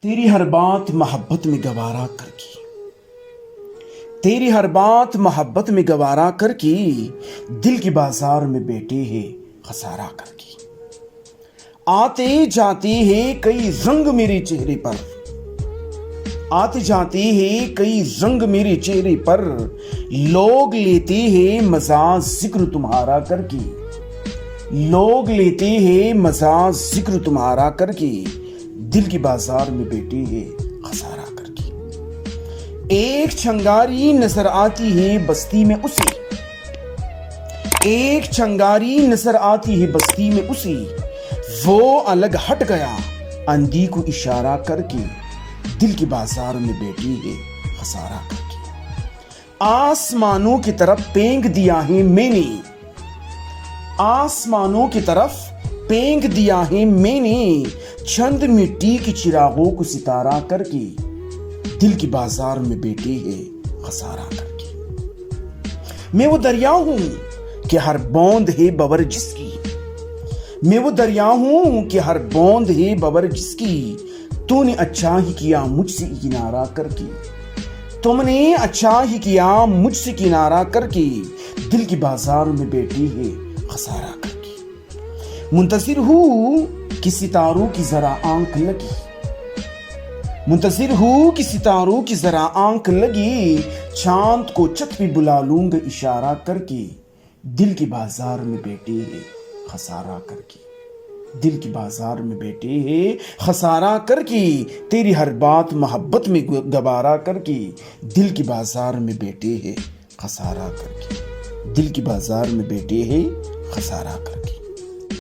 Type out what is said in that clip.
تیری ہر بات محبت میں گوارا کر کی، تیری ہر بات محبت میں گوارا کر کی، دل کی بازار میں بیٹے ہے خسارہ کر کی۔ آتے جاتے ہیں کئی رنگ میرے چہرے پر، آتے جاتے ہیں کئی رنگ میرے چہرے پر، لوگ لیتے ہیں مزہ ذکر تمہارا کر کے، لوگ لیتے ہیں مزہ ذکر تمہارا کر کے، دل کی بازار میں بیٹے ہے خسارہ کر کے۔ ایک چنگاری نظر آتی ہے بستی میں اسے، ایک چنگاری نظر آتی ہے بستی میں اسے، وہ الگ ہٹ گیا اندھی کو اشارہ کر کے، دل کی بازار میں بیٹی ہے خسارہ کر کے۔ آسمانوں کی طرف پھینک دیا ہے میں نے، آسمانوں کی طرف پھینک دیا ہے میں نے، چند مٹی کے چراغوں کو ستارہ کر کے، دل کی بازار میں بیٹی ہے خسارہ کر کے۔ میں وہ دریا ہوں کہ ہر بوند ہے بور جس کی، میں وہ دریا ہوں کہ ہر بوند ہے بور جس کی، تو نے اچھا ہی کیا مجھ سے کنارہ کر کے، تم نے اچھا ہی کیا مجھ سے کنارہ کر کے، دل کی بازار میں بیٹی ہے خسارہ کر کے۔ منتظر ہوں کہ ستاروں کی ذرا آنکھ لگی، منتظر ہوں کہ ستاروں کی ذرا آنکھ لگی، چاند کو چھت پہ بلا لوں گا اشارہ کر کے، دل کی بازار میں بیٹے ہے خسارہ کر کے، دل کی بازار میں بیٹے ہے خسارہ کر کے، تیری ہر بات محبت میں گوارا کر کے، دل کی بازار میں بیٹے ہے خسارہ کر کے، دل کی بازار میں بیٹے ہے خسارہ کر کے۔